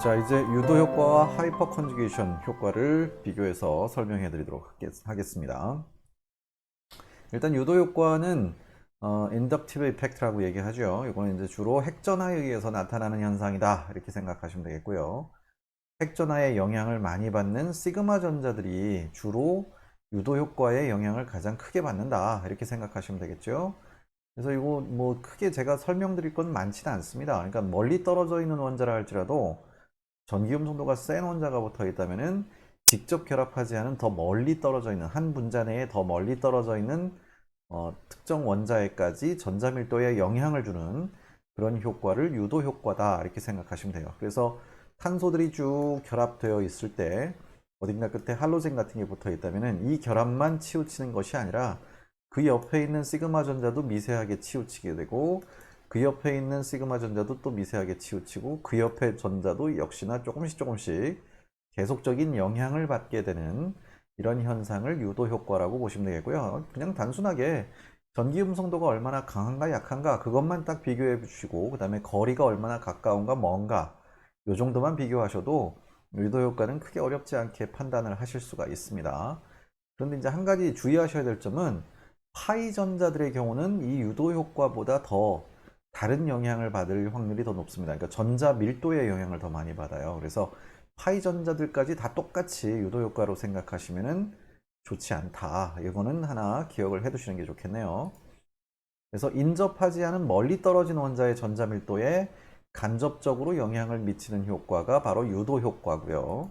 자, 이제 유도 효과와 하이퍼 컨주게이션 효과를 비교해서 설명해 드리도록 하겠습니다. 일단 유도 효과는 인덕티브 이펙트라고 얘기하죠. 이거는 이제 주로 핵전하에 의해서 나타나는 현상이다, 이렇게 생각하시면 되겠고요. 핵전하의 영향을 많이 받는 시그마 전자들이 주로 유도 효과의 영향을 가장 크게 받는다, 이렇게 생각하시면 되겠죠. 그래서 이거 뭐 크게 제가 설명드릴 건 많지는 않습니다. 그러니까 멀리 떨어져 있는 원자라 할지라도 전기음 성도가 센 원자가 붙어 있다면은 직접 결합하지 않은 더 멀리 떨어져 있는 한 분자 내에 더 멀리 떨어져 있는 특정 원자에까지 전자밀도에 영향을 주는 그런 효과를 유도 효과다, 이렇게 생각하시면 돼요. 그래서 탄소들이 쭉 결합되어 있을 때 어딘가 끝에 할로젠 같은 게 붙어 있다면은 이 결합만 치우치는 것이 아니라 그 옆에 있는 시그마 전자도 미세하게 치우치게 되고, 그 옆에 있는 시그마 전자도 또 미세하게 치우치고, 그 옆에 전자도 역시나 조금씩 계속적인 영향을 받게 되는 이런 현상을 유도 효과라고 보시면 되겠고요. 그냥 단순하게 전기 음성도가 얼마나 강한가 약한가 그것만 딱 비교해 주시고, 그 다음에 거리가 얼마나 가까운가 먼가 이 정도만 비교하셔도 유도 효과는 크게 어렵지 않게 판단을 하실 수가 있습니다. 그런데 이제 한 가지 주의하셔야 될 점은, 파이 전자들의 경우는 이 유도 효과보다 더 다른 영향을 받을 확률이 더 높습니다. 그러니까 전자 밀도의 영향을 더 많이 받아요. 그래서 파이 전자들까지 다 똑같이 유도 효과로 생각하시면은 좋지 않다. 이거는 하나 기억을 해 두시는 게 좋겠네요. 그래서 인접하지 않은 멀리 떨어진 원자의 전자 밀도에 간접적으로 영향을 미치는 효과가 바로 유도 효과고요.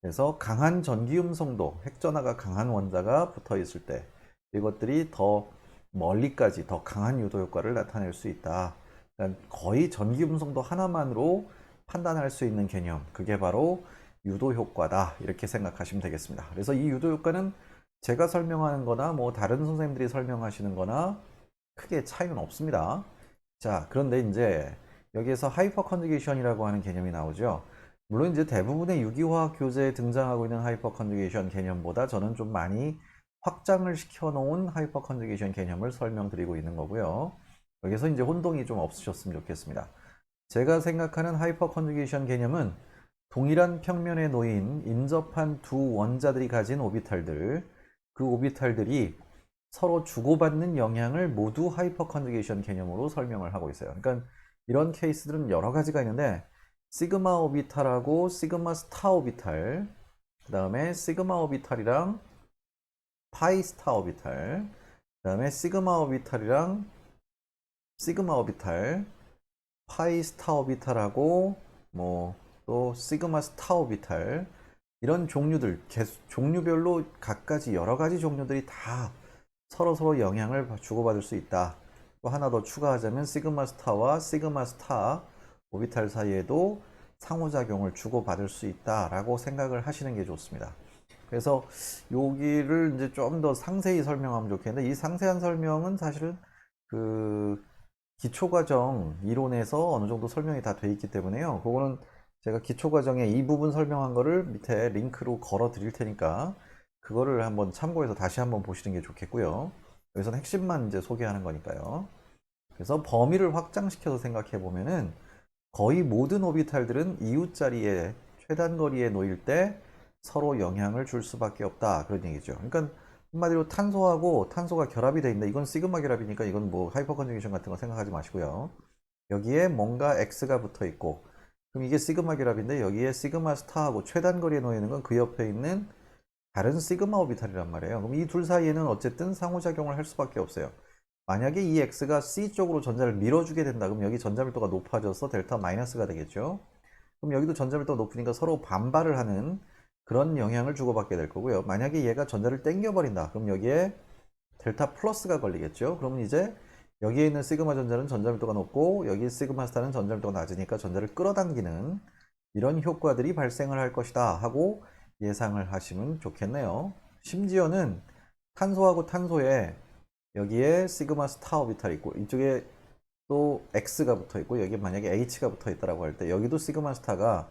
그래서 강한 전기 음성도, 핵전하가 강한 원자가 붙어 있을 때 이것들이 더 멀리까지 더 강한 유도 효과를 나타낼 수 있다. 그러니까 거의 전기 음성도 하나만으로 판단할 수 있는 개념, 그게 바로 유도 효과다, 이렇게 생각하시면 되겠습니다. 그래서 이 유도 효과는 제가 설명하는 거나 뭐 다른 선생님들이 설명하시는 거나 크게 차이는 없습니다. 자, 그런데 이제 여기에서 하이퍼 컨주게이션이라고 하는 개념이 나오죠. 물론 이제 대부분의 유기화학 교재에 등장하고 있는 하이퍼 컨주게이션 개념보다 저는 좀 많이 확장을 시켜 놓은 하이퍼 컨주게이션 개념을 설명드리고 있는 거고요. 여기서 이제 혼동이 좀 없으셨으면 좋겠습니다. 제가 생각하는 하이퍼 컨주게이션 개념은 동일한 평면에 놓인 인접한 두 원자들이 가진 오비탈들, 그 오비탈들이 서로 주고받는 영향을 모두 하이퍼 컨주게이션 개념으로 설명을 하고 있어요. 그러니까 이런 케이스들은 여러 가지가 있는데, 시그마 오비탈하고 시그마 스타 오비탈, 그 다음에 시그마 오비탈이랑 파이 스타 오비탈, 그 다음에 시그마 오비탈이랑 시그마 오비탈, 파이 스타 오비탈하고 뭐 또 시그마 스타 오비탈, 이런 종류들, 종류별로 각가지 여러 가지 종류들이 다 서로 영향을 주고받을 수 있다. 또 하나 더 추가하자면 시그마 스타와 시그마 스타 오비탈 사이에도 상호작용을 주고받을 수 있다라고 생각을 하시는 게 좋습니다. 그래서 여기를 이제 좀 더 상세히 설명하면 좋겠는데, 이 상세한 설명은 사실은 그 기초과정 이론에서 어느 정도 설명이 다 돼 있기 때문에요. 그거는 제가 기초과정에 이 부분 설명한 거를 밑에 링크로 걸어 드릴 테니까 그거를 한번 참고해서 다시 한번 보시는 게 좋겠고요. 여기서는 핵심만 이제 소개하는 거니까요. 그래서 범위를 확장시켜서 생각해 보면은 거의 모든 오비탈들은 이웃 자리에 최단 거리에 놓일 때 서로 영향을 줄 수밖에 없다, 그런 얘기죠. 그러니까 한마디로 탄소하고 탄소가 결합이 돼 있는데, 이건 시그마 결합이니까 이건 뭐 하이퍼 컨주게이션 같은 거 생각하지 마시고요. 여기에 뭔가 X가 붙어 있고, 그럼 이게 시그마 결합인데 여기에 시그마 스타하고 최단 거리에 놓여 있는 건 그 옆에 있는 다른 시그마 오비탈이란 말이에요. 그럼 이 둘 사이에는 어쨌든 상호작용을 할 수밖에 없어요. 만약에 이 X가 C 쪽으로 전자를 밀어주게 된다, 그럼 여기 전자밀도가 높아져서 델타 마이너스가 되겠죠. 그럼 여기도 전자밀도가 높으니까 서로 반발을 하는 그런 영향을 주고받게 될 거고요. 만약에 얘가 전자를 땡겨버린다, 그럼 여기에 델타 플러스가 걸리겠죠. 그러면 이제 여기에 있는 시그마 전자는 전자밀도가 높고 여기 시그마 스타는 전자밀도가 낮으니까 전자를 끌어당기는 이런 효과들이 발생을 할 것이다 하고 예상을 하시면 좋겠네요. 심지어는 탄소하고 탄소에 여기에 시그마 스타 오비탈이 있고 이쪽에 또 X가 붙어 있고 여기 만약에 H가 붙어 있다라고 할 때 여기도 시그마 스타가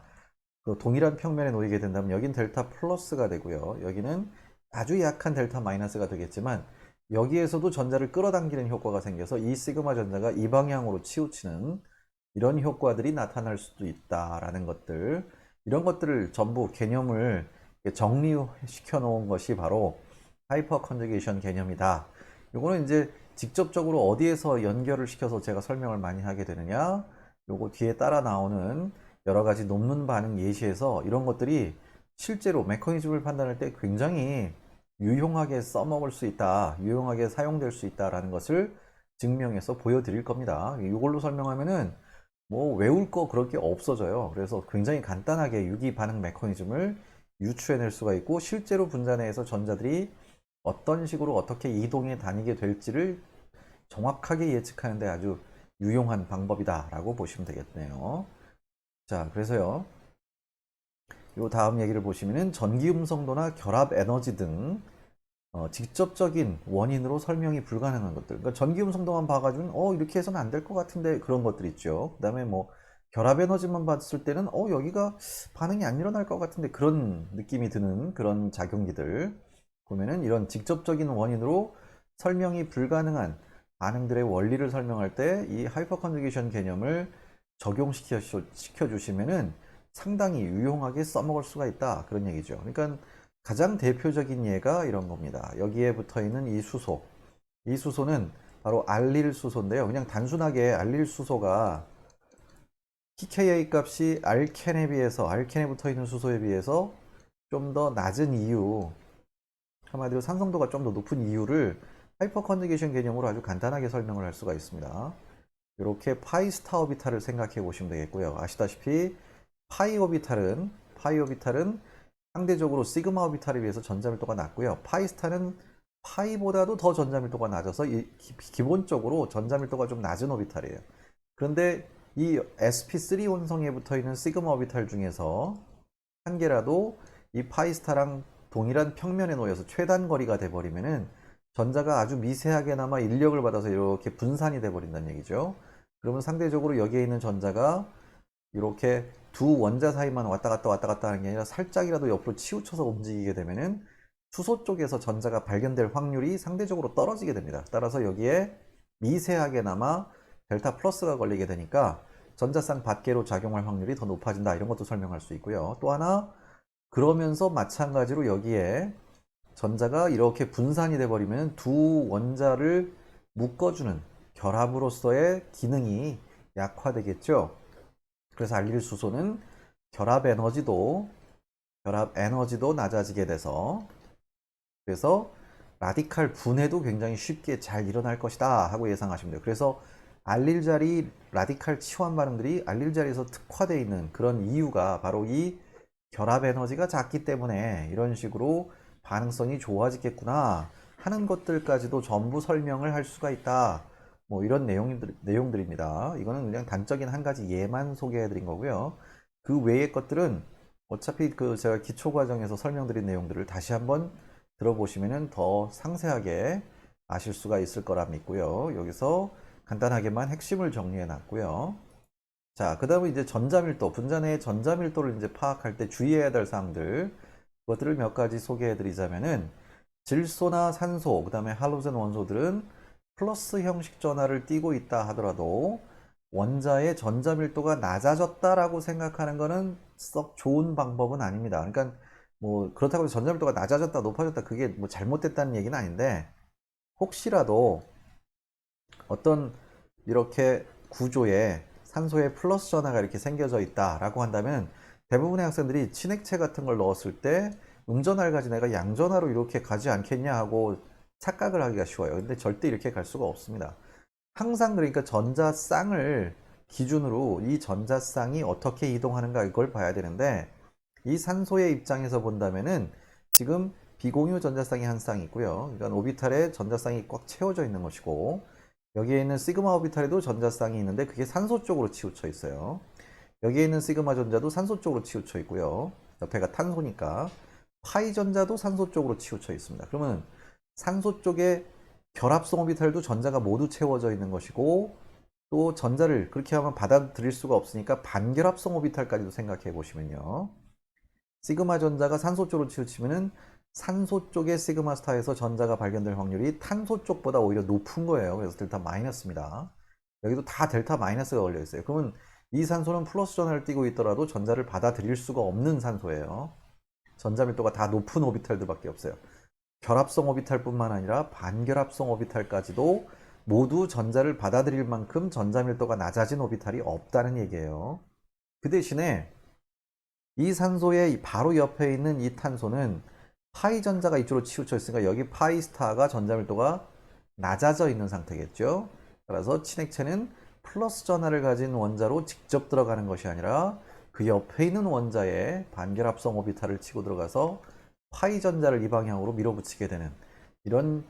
그 동일한 평면에 놓이게 된다면 여긴 델타 플러스가 되고요. 여기는 아주 약한 델타 마이너스가 되겠지만 여기에서도 전자를 끌어당기는 효과가 생겨서 이 시그마 전자가 이 방향으로 치우치는 이런 효과들이 나타날 수도 있다라는 것들, 이런 것들을 전부 개념을 정리시켜 놓은 것이 바로 하이퍼 컨주게이션 개념이다. 요거는 이제 직접적으로 어디에서 연결을 시켜서 제가 설명을 많이 하게 되느냐, 요거 뒤에 따라 나오는 여러 가지 논문 반응 예시에서 이런 것들이 실제로 메커니즘을 판단할 때 굉장히 유용하게 써먹을 수 있다, 유용하게 사용될 수 있다라는 것을 증명해서 보여드릴 겁니다. 이걸로 설명하면은 뭐 외울 거 그럴 게 없어져요. 그래서 굉장히 간단하게 유기 반응 메커니즘을 유추해낼 수가 있고, 실제로 분자 내에서 전자들이 어떤 식으로 어떻게 이동해 다니게 될지를 정확하게 예측하는데 아주 유용한 방법이다 라고 보시면 되겠네요. 자, 그래서요, 요 다음 얘기를 보시면은 전기 음성도나 결합 에너지 등 직접적인 원인으로 설명이 불가능한 것들. 그러니까 전기 음성도만 봐가지고는 이렇게 해서는 안 될 것 같은데, 그런 것들 있죠. 그 다음에 뭐 결합 에너지만 봤을 때는 여기가 반응이 안 일어날 것 같은데, 그런 느낌이 드는 그런 작용기들 보면은 이런 직접적인 원인으로 설명이 불가능한 반응들의 원리를 설명할 때 이 하이퍼 컨주게이션 개념을 적용시켜 주시면은 상당히 유용하게 써먹을 수가 있다, 그런 얘기죠. 그러니까 가장 대표적인 예가 이런 겁니다. 여기에 붙어 있는 이 수소, 이 수소는 바로 알릴 수소인데요. 그냥 단순하게 알릴 수소가 pKa 값이 알켄에 비해서, 알켄에 붙어 있는 수소에 비해서 좀 더 낮은 이유, 한마디로 산성도가 좀 더 높은 이유를 하이퍼 컨주게이션 개념으로 아주 간단하게 설명을 할 수가 있습니다. 이렇게 파이 스타 오비탈을 생각해 보시면 되겠고요. 아시다시피 파이 오비탈은 상대적으로 시그마 오비탈에 비해서 전자밀도가 낮고요. 파이 스타는 파이보다도 더 전자밀도가 낮아서 기본적으로 전자밀도가 좀 낮은 오비탈이에요. 그런데 이 sp3 원성에 붙어 있는 시그마 오비탈 중에서 한 개라도 이 파이 스타랑 동일한 평면에 놓여서 최단 거리가 돼 버리면은 전자가 아주 미세하게나마 인력을 받아서 이렇게 분산이 돼 버린다는 얘기죠. 그러면 상대적으로 여기에 있는 전자가 이렇게 두 원자 사이만 왔다 갔다 하는 게 아니라 살짝이라도 옆으로 치우쳐서 움직이게 되면은 수소 쪽에서 전자가 발견될 확률이 상대적으로 떨어지게 됩니다. 따라서 여기에 미세하게나마 델타 플러스가 걸리게 되니까 전자쌍 밖으로 작용할 확률이 더 높아진다, 이런 것도 설명할 수 있고요. 또 하나, 그러면서 마찬가지로 여기에 전자가 이렇게 분산이 돼 버리면 두 원자를 묶어주는 결합으로서의 기능이 약화되겠죠. 그래서 알릴수소는 결합 에너지도 낮아지게 돼서, 그래서 라디칼 분해도 굉장히 쉽게 잘 일어날 것이다 하고 예상하시면 돼요. 그래서 알릴 자리 라디칼 치환 반응들이 알릴 자리에서 특화되어 있는 그런 이유가 바로 이 결합 에너지가 작기 때문에 이런 식으로 반응성이 좋아지겠구나 하는 것들까지도 전부 설명을 할 수가 있다. 뭐 이런 내용들입니다. 이거는 그냥 단적인 한 가지 예만 소개해 드린 거고요. 그 외의 것들은 어차피 그 제가 기초 과정에서 설명드린 내용들을 다시 한번 들어보시면은 더 상세하게 아실 수가 있을 거라 믿고요. 여기서 간단하게만 핵심을 정리해 놨고요. 자, 그 다음에 이제 전자밀도, 분자 내의 전자밀도를 이제 파악할 때 주의해야 될 사항들, 그것들을 몇 가지 소개해 드리자면은, 질소나 산소, 그 다음에 할로젠 원소들은 플러스 형식 전하를 띠고 있다 하더라도 원자의 전자밀도가 낮아졌다라고 생각하는 거는 썩 좋은 방법은 아닙니다. 그러니까 뭐 그렇다고 해서 전자밀도가 낮아졌다, 높아졌다, 그게 뭐 잘못됐다는 얘기는 아닌데, 혹시라도 어떤 이렇게 구조에 산소의 플러스 전하가 이렇게 생겨져 있다라고 한다면 대부분의 학생들이 친액체 같은 걸 넣었을 때 음전하를 가진 애가 양전하로 이렇게 가지 않겠냐 하고 착각을 하기가 쉬워요. 근데 절대 이렇게 갈 수가 없습니다. 항상 그러니까 전자쌍을 기준으로 이 전자쌍이 어떻게 이동하는가 이걸 봐야 되는데, 이 산소의 입장에서 본다면은 지금 비공유 전자쌍이 한 쌍 있고요. 그러니까 오비탈에 전자쌍이 꽉 채워져 있는 것이고, 여기에 있는 시그마 오비탈에도 전자쌍이 있는데 그게 산소 쪽으로 치우쳐 있어요. 여기에 있는 시그마 전자도 산소 쪽으로 치우쳐 있고요. 옆에가 탄소니까 파이 전자도 산소 쪽으로 치우쳐 있습니다. 그러면 산소 쪽에 결합성 오비탈도 전자가 모두 채워져 있는 것이고, 또 전자를 그렇게 하면 받아들일 수가 없으니까 반결합성 오비탈까지도 생각해 보시면요. 시그마 전자가 산소 쪽으로 치우치면은 산소 쪽의 시그마 스타에서 전자가 발견될 확률이 탄소 쪽보다 오히려 높은 거예요. 그래서 델타 마이너스입니다. 여기도 다 델타 마이너스가 걸려 있어요. 그러면 이 산소는 플러스 전하를 띠고 있더라도 전자를 받아들일 수가 없는 산소예요. 전자 밀도가 다 높은 오비탈들밖에 없어요. 결합성 오비탈뿐만 아니라 반결합성 오비탈까지도 모두 전자를 받아들일 만큼 전자 밀도가 낮아진 오비탈이 없다는 얘기예요. 그 대신에 이 산소의 바로 옆에 있는 이 탄소는 파이 전자가 이쪽으로 치우쳐 있으니까 여기 파이 스타가 전자 밀도가 낮아져 있는 상태겠죠. 따라서 친액체는 플러스 전하를 가진 원자로 직접 들어가는 것이 아니라 그 옆에 있는 원자에 반결합성 오비탈을 치고 들어가서 파이 전자를 이 방향으로 밀어붙이게 되는 이런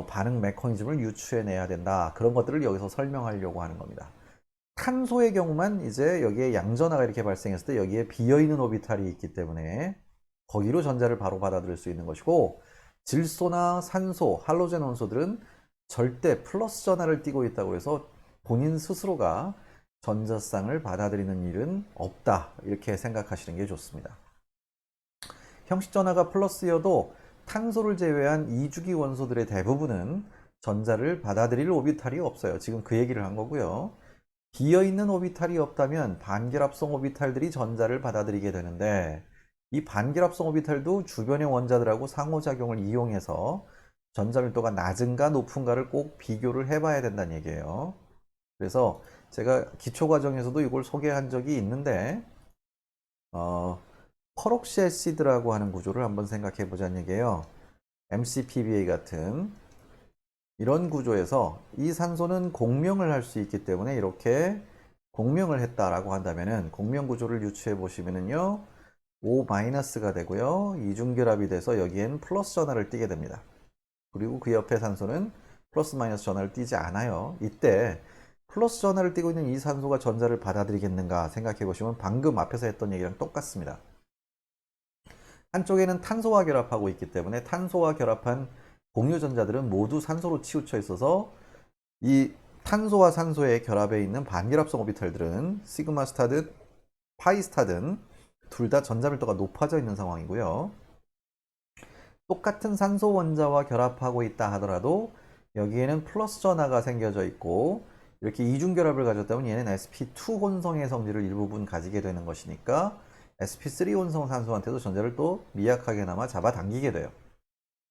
반응 메커니즘을 유추해내야 된다. 그런 것들을 여기서 설명하려고 하는 겁니다. 탄소의 경우만 이제 여기에 양전하가 이렇게 발생했을 때 여기에 비어있는 오비탈이 있기 때문에 거기로 전자를 바로 받아들일 수 있는 것이고, 질소나 산소, 할로젠 원소들은 절대 플러스 전하를 띠고 있다고 해서 본인 스스로가 전자쌍을 받아들이는 일은 없다. 이렇게 생각하시는 게 좋습니다. 형식 전하가 플러스여도 탄소를 제외한 이주기 원소들의 대부분은 전자를 받아들일 오비탈이 없어요. 지금 그 얘기를 한 거고요. 비어있는 오비탈이 없다면 반결합성 오비탈들이 전자를 받아들이게 되는데, 이 반결합성 오비탈도 주변의 원자들하고 상호작용을 이용해서 전자 밀도가 낮은가 높은가를 꼭 비교를 해봐야 된다는 얘기예요. 그래서 제가 기초과정에서도 이걸 소개한 적이 있는데, 퍼록시 애시드라고 하는 구조를 한번 생각해 보자는 얘기예요. MCPBA 같은 이런 구조에서 이 산소는 공명을 할 수 있기 때문에 이렇게 공명을 했다라고 한다면은 공명 구조를 유추해 보시면은요, O-가 되고요, 이중결합이 돼서 여기엔 플러스 전하를 띠게 됩니다. 그리고 그 옆에 산소는 플러스 마이너스 전하를 띠지 않아요. 이때 플러스 전하를 띠고 있는 이 산소가 전자를 받아들이겠는가 생각해 보시면 방금 앞에서 했던 얘기랑 똑같습니다. 한쪽에는 탄소와 결합하고 있기 때문에 탄소와 결합한 공유 전자들은 모두 산소로 치우쳐 있어서 이 탄소와 산소의 결합에 있는 반결합성 오비탈들은 시그마 스타든 파이 스타든 둘 다 전자 밀도가 높아져 있는 상황이고요. 똑같은 산소 원자와 결합하고 있다 하더라도 여기에는 플러스 전하가 생겨져 있고, 이렇게 이중 결합을 가졌다면 얘는 sp2 혼성의 성질을 일부분 가지게 되는 것이니까 sp3 혼성 산소한테도 전자를 또 미약하게나마 잡아당기게 돼요.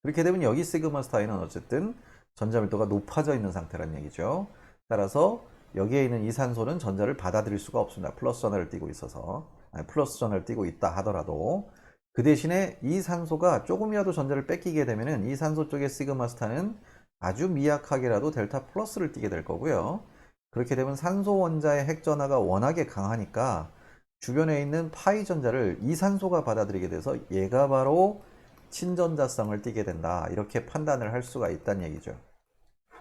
그렇게 되면 여기 시그마 스타에는 어쨌든 전자 밀도가 높아져 있는 상태라는 얘기죠. 따라서 여기에 있는 이 산소는 전자를 받아들일 수가 없습니다. 플러스 전하를 띠고 있어서. 플러스 전하를 띠고 있다 하더라도. 그 대신에 이 산소가 조금이라도 전자를 뺏기게 되면은 이 산소 쪽의 시그마 스타는 아주 미약하게라도 델타 플러스를 띠게 될 거고요. 그렇게 되면 산소 원자의 핵 전하가 워낙에 강하니까 주변에 있는 파이 전자를 이 산소가 받아들이게 돼서 얘가 바로 친전자성을 띠게 된다. 이렇게 판단을 할 수가 있다는 얘기죠.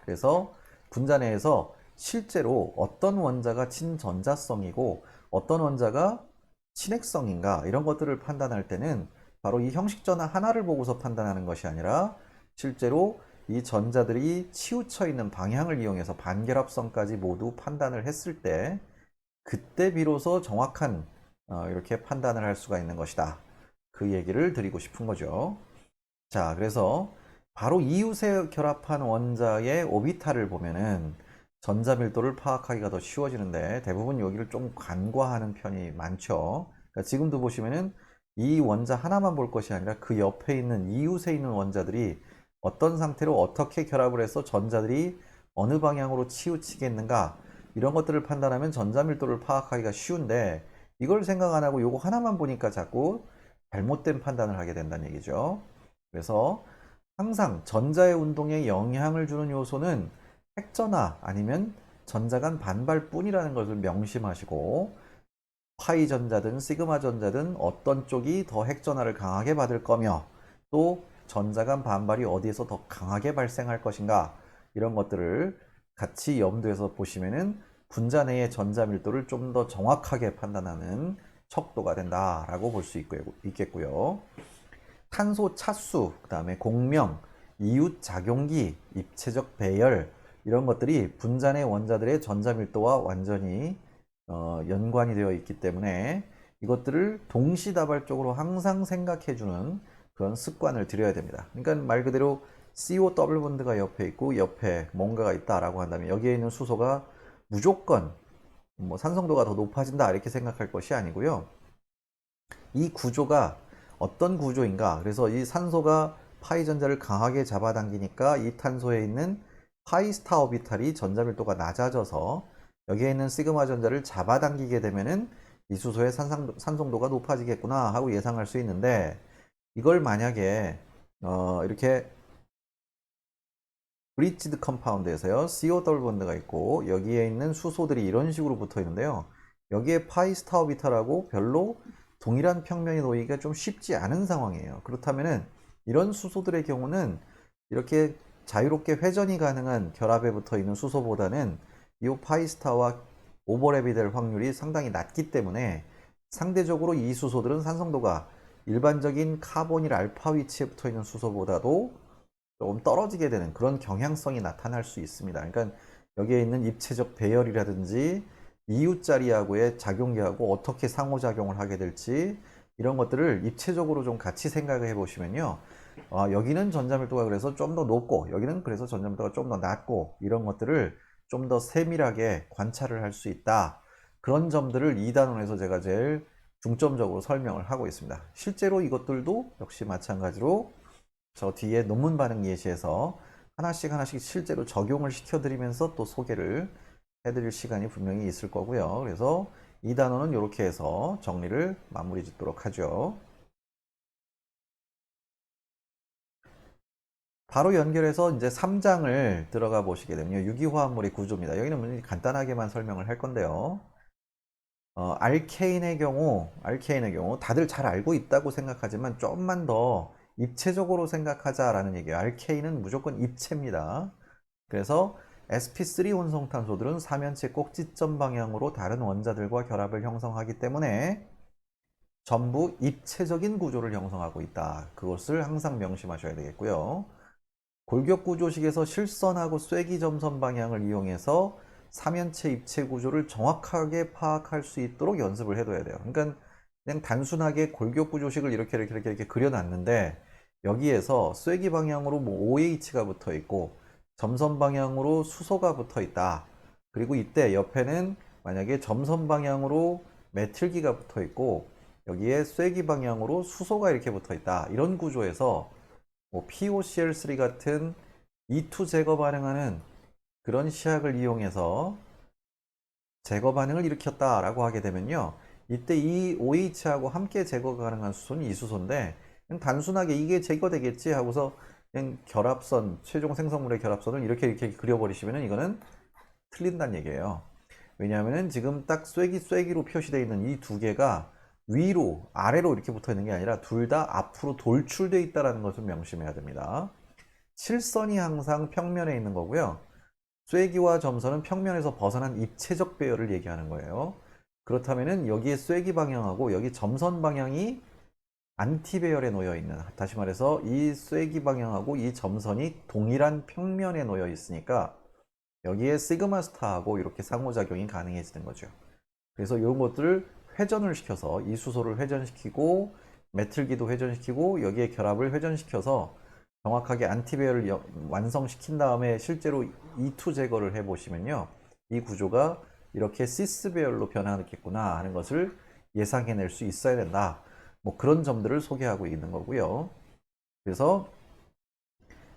그래서 분자 내에서 실제로 어떤 원자가 친전자성이고 어떤 원자가 친핵성인가 이런 것들을 판단할 때는 바로 이 형식 전하 하나를 보고서 판단하는 것이 아니라 실제로 이 전자들이 치우쳐 있는 방향을 이용해서 반결합성까지 모두 판단을 했을 때 그때 비로소 정확한 이렇게 판단을 할 수가 있는 것이다. 그 얘기를 드리고 싶은 거죠. 자, 그래서 바로 이웃에 결합한 원자의 오비탈을 보면은 전자 밀도를 파악하기가 더 쉬워지는데 대부분 여기를 좀 간과하는 편이 많죠. 그러니까 지금도 보시면은 이 원자 하나만 볼 것이 아니라 그 옆에 있는 이웃에 있는 원자들이 어떤 상태로 어떻게 결합을 해서 전자들이 어느 방향으로 치우치겠는가 이런 것들을 판단하면 전자 밀도를 파악하기가 쉬운데 이걸 생각 안 하고 요거 하나만 보니까 자꾸 잘못된 판단을 하게 된다는 얘기죠. 그래서 항상 전자의 운동에 영향을 주는 요소는 핵전하 아니면 전자 간 반발뿐이라는 것을 명심하시고, 파이 전자든 시그마 전자든 어떤 쪽이 더 핵전하를 강하게 받을 거며 또 전자 간 반발이 어디에서 더 강하게 발생할 것인가 이런 것들을 같이 염두에서 보시면은 분자 내의 전자 밀도를 좀 더 정확하게 판단하는 척도가 된다라고 볼 수 있겠고요. 탄소 차수, 그 다음에 공명, 이웃 작용기, 입체적 배열 이런 것들이 분자 내 원자들의 전자 밀도와 완전히 연관이 되어 있기 때문에 이것들을 동시다발적으로 항상 생각해주는 그런 습관을 들여야 됩니다. 그러니까 말 그대로 CO 더블 본드가 옆에 있고 옆에 뭔가가 있다라고 한다면 여기에 있는 수소가 무조건 뭐 산성도가 더 높아진다 이렇게 생각할 것이 아니고요. 이 구조가 어떤 구조인가? 그래서 이 산소가 파이 전자를 강하게 잡아당기니까 이 탄소에 있는 파이 스타 오비탈이 전자밀도가 낮아져서 여기에 있는 시그마 전자를 잡아당기게 되면은 이 수소의 산성도가 높아지겠구나 하고 예상할 수 있는데, 이걸 만약에 이렇게 브리지드 컴파운드에서요, CO 더블 본드가 있고 여기에 있는 수소들이 이런 식으로 붙어 있는데요, 여기에 파이 스타 오비탈하고 별로 동일한 평면이 놓이기가 좀 쉽지 않은 상황이에요. 그렇다면은 이런 수소들의 경우는 이렇게 자유롭게 회전이 가능한 결합에 붙어 있는 수소보다는 이 파이 스타와 오버랩이 될 확률이 상당히 낮기 때문에 상대적으로 이 수소들은 산성도가 일반적인 카보닐 알파 위치에 붙어 있는 수소보다도 조금 떨어지게 되는 그런 경향성이 나타날 수 있습니다. 그러니까 여기에 있는 입체적 배열이라든지 이웃자리하고의 작용계하고 어떻게 상호작용을 하게 될지, 이런 것들을 입체적으로 좀 같이 생각을 해보시면요, 여기는 전자밀도가 그래서 좀 더 높고 여기는 그래서 전자밀도가 좀 더 낮고, 이런 것들을 좀 더 세밀하게 관찰을 할 수 있다. 그런 점들을 2단원에서 제가 제일 중점적으로 설명을 하고 있습니다. 실제로 이것들도 역시 마찬가지로 저 뒤에 논문 반응 예시에서 하나씩 하나씩 실제로 적용을 시켜드리면서 또 소개를 해드릴 시간이 분명히 있을 거고요. 그래서 이 단원은 이렇게 해서 정리를 마무리 짓도록 하죠. 바로 연결해서 이제 3장을 들어가 보시게 되면요, 유기화합물의 구조입니다. 여기는 간단하게만 설명을 할 건데요. 알케인의 경우 다들 잘 알고 있다고 생각하지만 좀만 더 입체적으로 생각하자라는 얘기예요. 알케인은 무조건 입체입니다. 그래서 sp3 혼성탄소들은 사면체 꼭지점 방향으로 다른 원자들과 결합을 형성하기 때문에 전부 입체적인 구조를 형성하고 있다. 그것을 항상 명심하셔야 되겠고요. 골격구조식에서 실선하고 쐐기 점선 방향을 이용해서 삼연체 입체 구조를 정확하게 파악할 수 있도록 연습을 해둬야 돼요. 그러니까 그냥 단순하게 골격구조식을 이렇게 그려놨는데, 여기에서 쐐기 방향으로 뭐 OH가 붙어 있고 점선 방향으로 수소가 붙어 있다. 그리고 이때 옆에는 만약에 점선 방향으로 메틸기가 붙어 있고 여기에 쐐기 방향으로 수소가 이렇게 붙어 있다. 이런 구조에서 뭐 POCl3 같은 E2 제거 반응하는 그런 시약을 이용해서 제거 반응을 일으켰다라고 하게 되면요, 이때 이 OH하고 함께 제거 가능한 수소는 이 수소인데, 그냥 단순하게 이게 제거되겠지 하고서 그냥 결합선, 최종 생성물의 결합선을 이렇게 그려버리시면 이거는 틀린다는 얘기예요. 왜냐하면 지금 딱 쐐기로 표시되어 있는 이 두 개가 위로 아래로 이렇게 붙어 있는 게 아니라 둘 다 앞으로 돌출되어 있다는 것을 명심해야 됩니다. 실선이 항상 평면에 있는 거고요, 쐐기와 점선은 평면에서 벗어난 입체적 배열을 얘기하는 거예요. 그렇다면은 여기에 쐐기 방향하고 여기 점선 방향이 안티 배열에 놓여 있는, 다시 말해서 이 쐐기 방향하고 이 점선이 동일한 평면에 놓여 있으니까 여기에 시그마 스타하고 이렇게 상호작용이 가능해지는 거죠. 그래서 이런 것들을 회전을 시켜서 이 수소를 회전시키고 메틸기도 회전시키고 여기에 결합을 회전시켜서 정확하게 안티배열을 완성시킨 다음에 실제로 E2 제거를 해보시면요, 이 구조가 이렇게 시스 배열로 변화하겠구나 하는 것을 예상해낼 수 있어야 된다. 뭐 그런 점들을 소개하고 있는 거고요. 그래서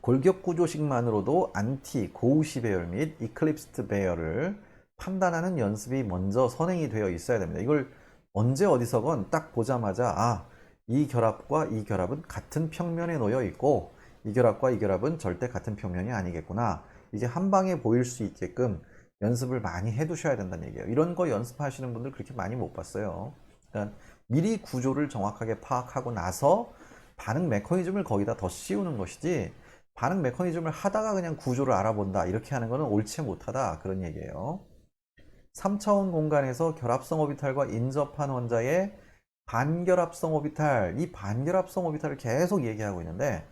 골격 구조식만으로도 안티, 고우시 배열 및 이클립스트 배열을 판단하는 연습이 먼저 선행이 되어 있어야 됩니다. 이걸 언제 어디서건 딱 보자마자 이 결합과 이 결합은 같은 평면에 놓여 있고 이 결합과 이 결합은 절대 같은 평면이 아니겠구나, 이게 한 방에 보일 수 있게끔 연습을 많이 해 두셔야 된다는 얘기예요. 이런 거 연습하시는 분들 그렇게 많이 못 봤어요. 그러니까 미리 구조를 정확하게 파악하고 나서 반응 메커니즘을 거기다 더 씌우는 것이지, 반응 메커니즘을 하다가 그냥 구조를 알아본다 이렇게 하는 거는 옳지 못하다, 그런 얘기예요. 3차원 공간에서 결합성 오비탈과 인접한 원자의 반결합성 오비탈, 이 반결합성 오비탈을 계속 얘기하고 있는데,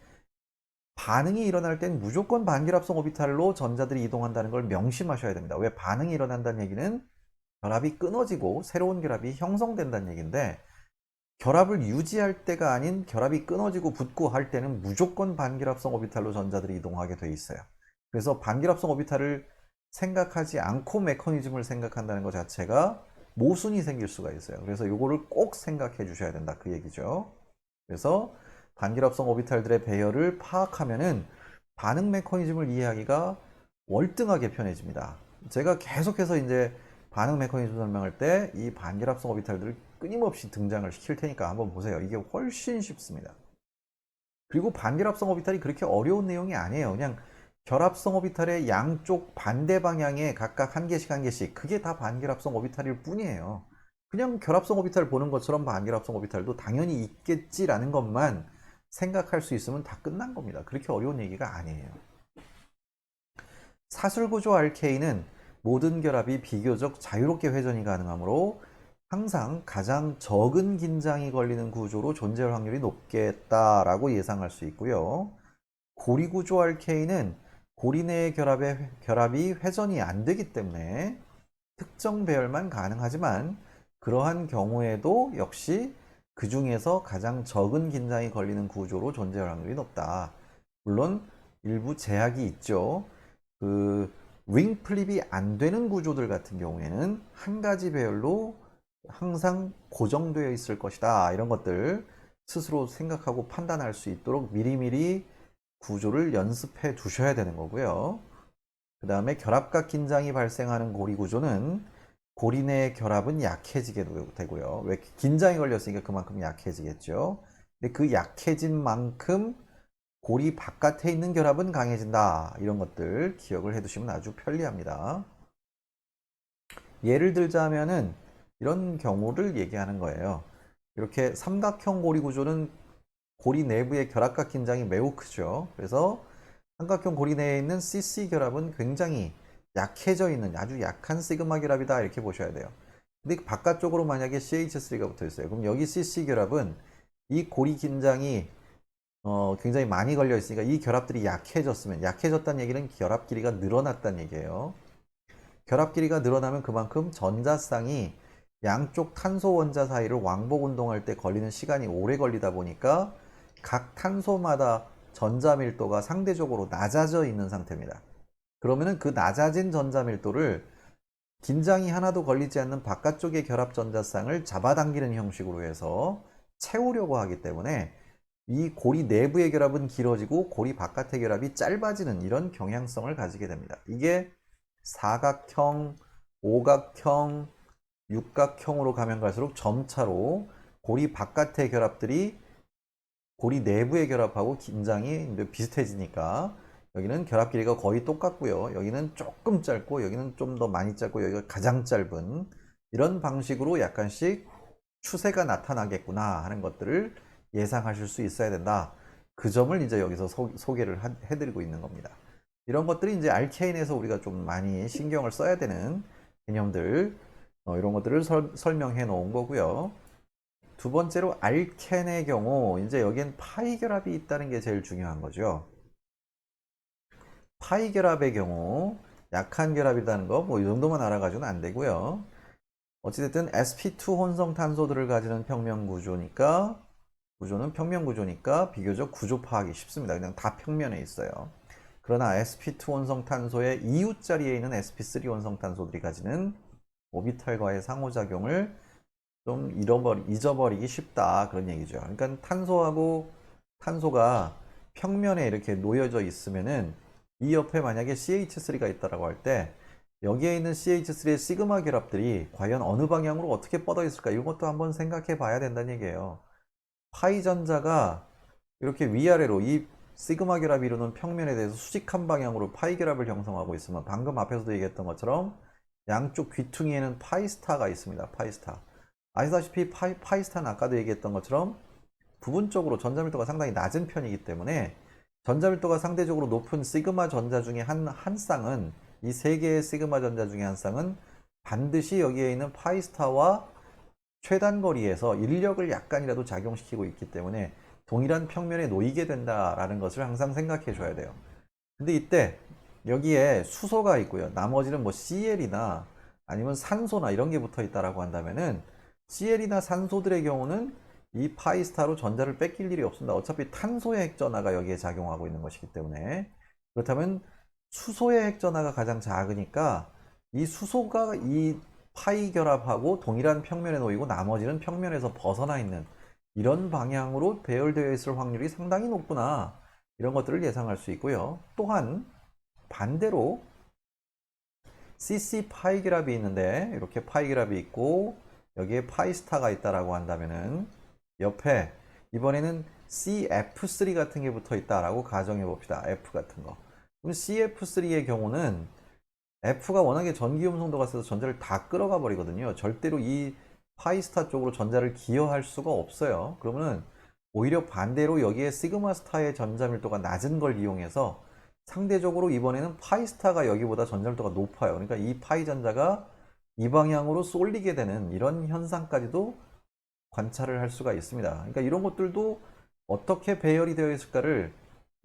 반응이 일어날 땐 무조건 반결합성 오비탈로 전자들이 이동한다는 걸 명심하셔야 됩니다. 왜? 반응이 일어난다는 얘기는 결합이 끊어지고 새로운 결합이 형성된다는 얘기인데, 결합을 유지할 때가 아닌 결합이 끊어지고 붙고 할 때는 무조건 반결합성 오비탈로 전자들이 이동하게 돼 있어요. 그래서 반결합성 오비탈을 생각하지 않고 메커니즘을 생각한다는 것 자체가 모순이 생길 수가 있어요. 그래서 이거를 꼭 생각해 주셔야 된다 그 얘기죠. 그래서 반결합성 오비탈들의 배열을 파악하면은 반응 메커니즘을 이해하기가 월등하게 편해집니다. 제가 계속해서 이제 반응 메커니즘 설명할 때 이 반결합성 오비탈들을 끊임없이 등장을 시킬 테니까 한번 보세요. 이게 훨씬 쉽습니다. 그리고 반결합성 오비탈이 그렇게 어려운 내용이 아니에요. 그냥 결합성 오비탈의 양쪽 반대 방향에 각각 한 개씩 한 개씩, 그게 다 반결합성 오비탈일 뿐이에요. 그냥 결합성 오비탈 보는 것처럼 반결합성 오비탈도 당연히 있겠지라는 것만 생각할 수 있으면 다 끝난 겁니다. 그렇게 어려운 얘기가 아니에요. 사술구조 알케인은 모든 결합이 비교적 자유롭게 회전이 가능하므로 항상 가장 적은 긴장이 걸리는 구조로 존재할 확률이 높겠다라고 예상할 수 있고요. 고리구조 알케인은 고리 내의 결합이 회전이 안 되기 때문에 특정 배열만 가능하지만 그러한 경우에도 역시 그 중에서 가장 적은 긴장이 걸리는 구조로 존재할 확률이 높다. 물론 일부 제약이 있죠. 그 윙플립이 안 되는 구조들 같은 경우에는 한 가지 배열로 항상 고정되어 있을 것이다. 이런 것들 스스로 생각하고 판단할 수 있도록 미리미리 구조를 연습해 두셔야 되는 거고요. 그 다음에 결합각 긴장이 발생하는 고리 구조는 고리 내의 결합은 약해지게 되고요. 왜 긴장이 걸렸으니까 그만큼 약해지겠죠. 근데 그 약해진 만큼 고리 바깥에 있는 결합은 강해진다. 이런 것들 기억을 해두시면 아주 편리합니다. 예를 들자면은 이런 경우를 얘기하는 거예요. 이렇게 삼각형 고리 구조는 고리 내부의 결합각 긴장이 매우 크죠. 그래서 삼각형 고리 내에 있는 CC 결합은 굉장히 약해져 있는 아주 약한 시그마 결합이다 이렇게 보셔야 돼요. 근데 바깥쪽으로 만약에 CH3가 붙어 있어요. 그럼 여기 CC 결합은 이 고리 긴장이 굉장히 많이 걸려 있으니까 이 결합들이 약해졌으면, 약해졌다는 얘기는 결합 길이가 늘어났다는 얘기예요. 결합 길이가 늘어나면 그만큼 전자쌍이 양쪽 탄소 원자 사이를 왕복 운동할 때 걸리는 시간이 오래 걸리다 보니까 각 탄소마다 전자 밀도가 상대적으로 낮아져 있는 상태입니다. 그러면은 그 낮아진 전자 밀도를 긴장이 하나도 걸리지 않는 바깥쪽의 결합 전자쌍을 잡아당기는 형식으로 해서 채우려고 하기 때문에 이 고리 내부의 결합은 길어지고 고리 바깥의 결합이 짧아지는 이런 경향성을 가지게 됩니다. 이게 사각형, 오각형, 육각형으로 가면 갈수록 점차로 고리 바깥의 결합들이 고리 내부의 결합하고 긴장이 비슷해지니까 여기는 결합 길이가 거의 똑같고요. 여기는 조금 짧고 여기는 좀 더 많이 짧고 여기가 가장 짧은 이런 방식으로 약간씩 추세가 나타나겠구나 하는 것들을 예상하실 수 있어야 된다. 그 점을 이제 여기서 소개를 해드리고 있는 겁니다. 이런 것들이 이제 알케인에서 우리가 좀 많이 신경을 써야 되는 개념들, 이런 것들을 설명해 놓은 거고요. 두 번째로 알켄의 경우 이제 여기엔 파이 결합이 있다는 게 제일 중요한 거죠. 파이 결합의 경우 약한 결합이라는 거 뭐 이 정도만 알아가지고는 안 되고요. 어찌됐든 sp2 혼성 탄소들을 가지는 평면 구조니까 구조는 평면 구조니까 비교적 구조 파악이 쉽습니다. 그냥 다 평면에 있어요. 그러나 sp2 혼성 탄소의 이웃 자리에 있는 sp3 혼성 탄소들이 가지는 오비탈과의 상호작용을 좀 잊어버리기 쉽다 그런 얘기죠. 그러니까 탄소하고 탄소가 평면에 이렇게 놓여져 있으면은 이 옆에 만약에 CH3가 있다라고 할 때 여기에 있는 CH3의 시그마 결합들이 과연 어느 방향으로 어떻게 뻗어 있을까 이것도 한번 생각해 봐야 된다는 얘기예요. 파이 전자가 이렇게 위아래로 이 시그마 결합이 이루는 평면에 대해서 수직한 방향으로 파이 결합을 형성하고 있으면 방금 앞에서도 얘기했던 것처럼 양쪽 귀퉁이에는 파이스타가 있습니다. 파이스타. 아시다시피 파이스타는 아까도 얘기했던 것처럼 부분적으로 전자밀도가 상당히 낮은 편이기 때문에 전자밀도가 상대적으로 높은 시그마 전자 중에 한 쌍은 이 세 개의 시그마 전자 중에 한 쌍은 반드시 여기에 있는 파이스타와 최단 거리에서 인력을 약간이라도 작용시키고 있기 때문에 동일한 평면에 놓이게 된다라는 것을 항상 생각해 줘야 돼요. 근데 이때 여기에 수소가 있고요. 나머지는 뭐 CL이나 아니면 산소나 이런 게 붙어 있다라고 한다면은 CL이나 산소들의 경우는 이 파이스타로 전자를 뺏길 일이 없습니다. 어차피 탄소의 핵전하가 여기에 작용하고 있는 것이기 때문에 그렇다면 수소의 핵전하가 가장 작으니까 이 수소가 이 파이 결합하고 동일한 평면에 놓이고 나머지는 평면에서 벗어나 있는 이런 방향으로 배열되어 있을 확률이 상당히 높구나. 이런 것들을 예상할 수 있고요. 또한 반대로 CC 파이 결합이 있는데 이렇게 파이 결합이 있고 여기에 파이 스타가 있다라고 한다면은 옆에 이번에는 CF3 같은 게 붙어 있다라고 가정해 봅시다. F 같은 거. 그럼 CF3의 경우는 F가 워낙에 전기음 성도가 세서 전자를 다 끌어가 버리거든요. 절대로 이 파이스타 쪽으로 전자를 기여할 수가 없어요. 그러면은 오히려 반대로 여기에 시그마 스타의 전자 밀도가 낮은 걸 이용해서 상대적으로 이번에는 파이스타가 여기보다 전자 밀도가 높아요. 그러니까 이 파이 전자가 이 방향으로 쏠리게 되는 이런 현상까지도 관찰을 할 수가 있습니다. 그러니까 이런 것들도 어떻게 배열이 되어 있을까를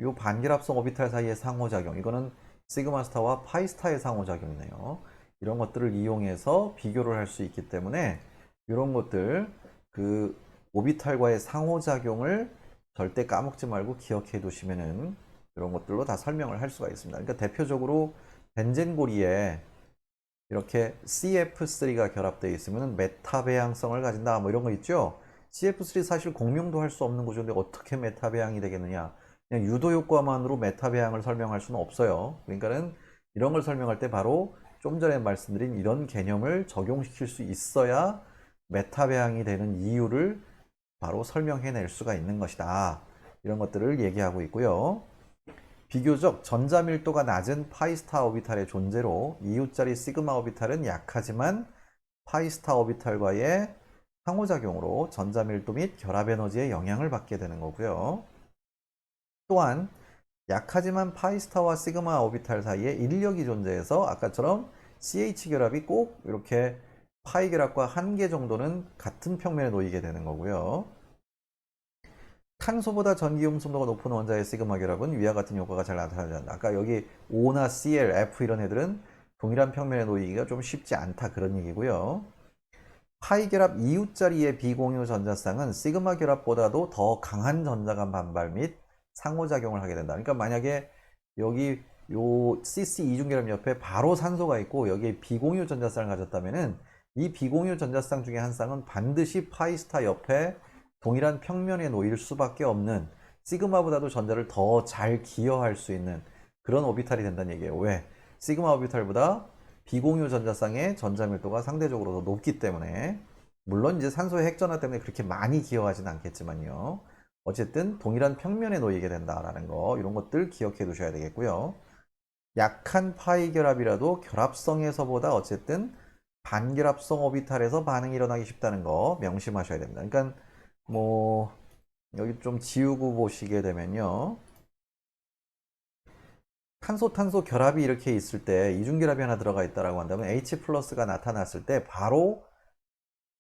이 반결합성 오비탈 사이의 상호작용, 이거는 시그마 스타와 파이 스타의 상호작용이네요. 이런 것들을 이용해서 비교를 할 수 있기 때문에 이런 것들, 그 오비탈과의 상호작용을 절대 까먹지 말고 기억해 두시면은 이런 것들로 다 설명을 할 수가 있습니다. 그러니까 대표적으로 벤젠고리에 이렇게 CF3가 결합되어 있으면 메타 배양성을 가진다, 뭐 이런 거 있죠. CF3 사실 공명도 할 수 없는 구조인데 어떻게 메타 배양이 되겠느냐. 그냥 유도 효과만으로 메타 배양을 설명할 수는 없어요. 그러니까는 이런 걸 설명할 때 바로 좀 전에 말씀드린 이런 개념을 적용시킬 수 있어야 메타 배양이 되는 이유를 바로 설명해낼 수가 있는 것이다. 이런 것들을 얘기하고 있고요. 비교적 전자 밀도가 낮은 파이스타 오비탈의 존재로 이웃자리 시그마 오비탈은 약하지만 파이스타 오비탈과의 상호작용으로 전자 밀도 및 결합 에너지에 영향을 받게 되는 거고요. 또한 약하지만 파이스타와 시그마 오비탈 사이에 인력이 존재해서 아까처럼 CH 결합이 꼭 이렇게 파이 결합과 한 개 정도는 같은 평면에 놓이게 되는 거고요. 탄소보다 전기 음성도가 높은 원자의 시그마 결합은 위와 같은 효과가 잘 나타나지 않는다. 아까 여기 O나 Cl, F 이런 애들은 동일한 평면에 놓이기가 좀 쉽지 않다, 그런 얘기고요. 파이 결합 이웃자리의 비공유 전자쌍은 시그마 결합보다도 더 강한 전자간 반발 및 상호작용을 하게 된다. 그러니까 만약에 여기 요 CC 이중결합 옆에 바로 산소가 있고 여기에 비공유 전자쌍을 가졌다면은 이 비공유 전자쌍 중에 한 쌍은 반드시 파이스타 옆에 동일한 평면에 놓일 수밖에 없는, 시그마보다도 전자를 더 잘 기여할 수 있는 그런 오비탈이 된다는 얘기예요. 왜? 시그마 오비탈보다 비공유 전자쌍의 전자 밀도가 상대적으로 더 높기 때문에. 물론 이제 산소의 핵전화 때문에 그렇게 많이 기여하진 않겠지만요. 어쨌든 동일한 평면에 놓이게 된다라는 거, 이런 것들 기억해 두셔야 되겠고요. 약한 파이 결합이라도 결합성에서보다 어쨌든 반결합성 오비탈에서 반응이 일어나기 쉽다는 거 명심하셔야 됩니다. 그러니까 뭐 여기 좀 지우고 보시게 되면요. 탄소 결합이 이렇게 있을 때 이중결합이 하나 들어가 있다라고 한다면 H 플러스가 나타났을 때 바로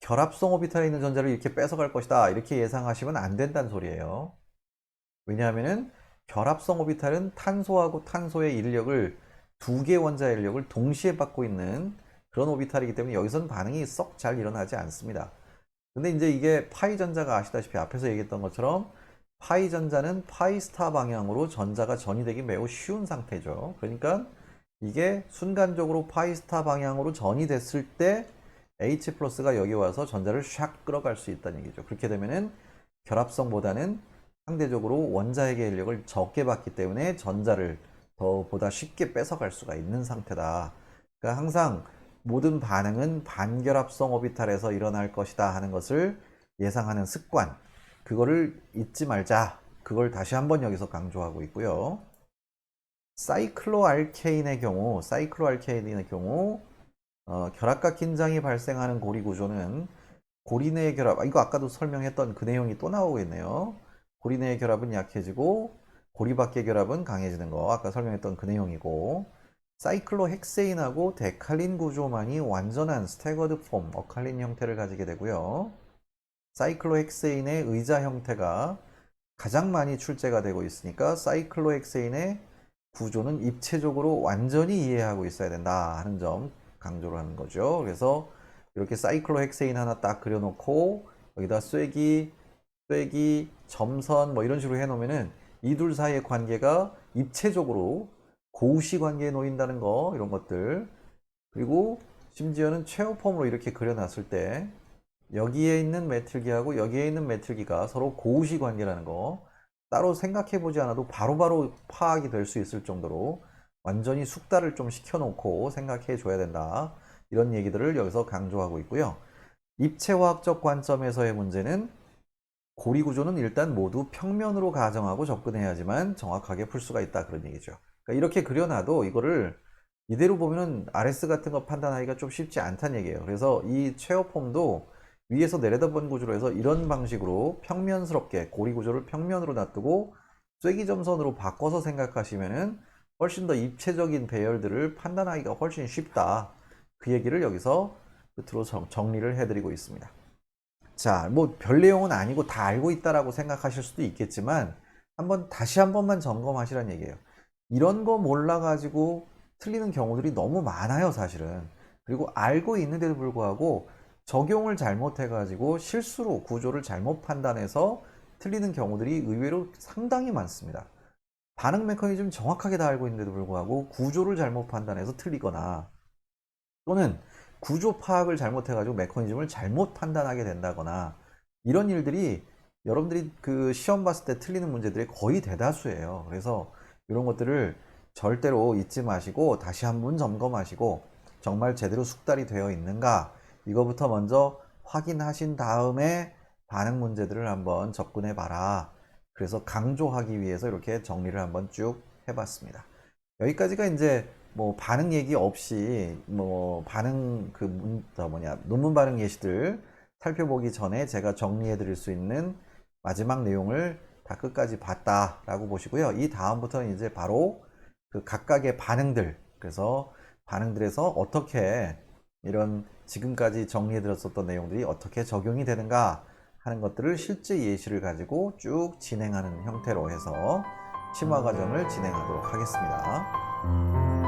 결합성 오비탈에 있는 전자를 이렇게 뺏어갈 것이다, 이렇게 예상하시면 안 된다는 소리예요. 왜냐하면은 결합성 오비탈은 탄소하고 탄소의 인력을, 두 개 원자의 인력을 동시에 받고 있는 그런 오비탈이기 때문에 여기서는 반응이 썩 잘 일어나지 않습니다. 근데 이제 이게 파이 전자가 아시다시피 앞에서 얘기했던 것처럼 파이 전자는 파이 스타 방향으로 전자가 전이되기 매우 쉬운 상태죠. 그러니까 이게 순간적으로 파이 스타 방향으로 전이 됐을 때 H 플러스가 여기 와서 전자를 샥 끌어갈 수 있다는 얘기죠. 그렇게 되면은 결합성보다는 상대적으로 원자핵의 인력을 적게 받기 때문에 전자를 더 보다 쉽게 뺏어갈 수가 있는 상태다. 그러니까 항상 모든 반응은 반결합성 오비탈에서 일어날 것이다 하는 것을 예상하는 습관, 그거를 잊지 말자. 그걸 다시 한번 여기서 강조하고 있고요. 사이클로알케인의 경우 결합과 긴장이 발생하는 고리 구조는 고리 내의 결합, 이거 아까도 설명했던 그 내용이 또 나오고 있네요. 고리 내의 결합은 약해지고 고리 밖의 결합은 강해지는 거, 아까 설명했던 그 내용이고, 사이클로헥세인하고 데칼린 구조만이 완전한 스태거드 폼, 어칼린 형태를 가지게 되고요. 사이클로헥세인의 의자 형태가 가장 많이 출제가 되고 있으니까 사이클로헥세인의 구조는 입체적으로 완전히 이해하고 있어야 된다 하는 점 강조를 하는 거죠. 그래서 이렇게 사이클로헥세인 하나 딱 그려놓고 여기다 쐐기, 점선 뭐 이런 식으로 해놓으면은 이 둘 사이의 관계가 입체적으로 고우시 관계에 놓인다는 거, 이런 것들. 그리고 심지어는 최후폼으로 이렇게 그려놨을 때 여기에 있는 메틸기하고 여기에 있는 메틸기가 서로 고우시 관계라는 거 따로 생각해 보지 않아도 바로바로 파악이 될 수 있을 정도로 완전히 숙달을 좀 시켜놓고 생각해 줘야 된다. 이런 얘기들을 여기서 강조하고 있고요. 입체화학적 관점에서의 문제는 고리 구조는 일단 모두 평면으로 가정하고 접근해야지만 정확하게 풀 수가 있다, 그런 얘기죠. 그러니까 이렇게 그려놔도 이거를 이대로 보면은 RS 같은 거 판단하기가 좀 쉽지 않다는 얘기예요. 그래서 이 최어폼도 위에서 내려다본 구조로 해서 이런 방식으로 평면스럽게 고리 구조를 평면으로 놔두고 쐐기점선으로 바꿔서 생각하시면은 훨씬 더 입체적인 배열들을 판단하기가 훨씬 쉽다. 그 얘기를 여기서 끝으로 정리를 해드리고 있습니다. 자, 뭐 별 내용은 아니고 다 알고 있다라고 생각하실 수도 있겠지만 다시 한 번만 점검하시라는 얘기예요. 이런 거 몰라가지고 틀리는 경우들이 너무 많아요, 사실은. 그리고 알고 있는데도 불구하고 적용을 잘못해가지고 실수로 구조를 잘못 판단해서 틀리는 경우들이 의외로 상당히 많습니다. 반응 메커니즘 정확하게 다 알고 있는데도 불구하고 구조를 잘못 판단해서 틀리거나 또는 구조 파악을 잘못해가지고 메커니즘을 잘못 판단하게 된다거나 이런 일들이 여러분들이 그 시험 봤을 때 틀리는 문제들이 거의 대다수예요. 그래서 이런 것들을 절대로 잊지 마시고 다시 한번 점검하시고 정말 제대로 숙달이 되어 있는가 이거부터 먼저 확인하신 다음에 반응 문제들을 한번 접근해 봐라. 그래서 강조하기 위해서 이렇게 정리를 한번 쭉 해봤습니다. 여기까지가 이제 뭐 반응 얘기 없이 뭐 반응 논문 반응 예시들 살펴보기 전에 제가 정리해 드릴 수 있는 마지막 내용을 다 끝까지 봤다라고 보시고요. 이 다음부터는 이제 바로 그 각각의 반응들, 그래서 반응들에서 어떻게 이런 지금까지 정리해 드렸었던 내용들이 어떻게 적용이 되는가 하는 것들을 실제 예시를 가지고 쭉 진행하는 형태로 해서 심화 과정을 진행하도록 하겠습니다.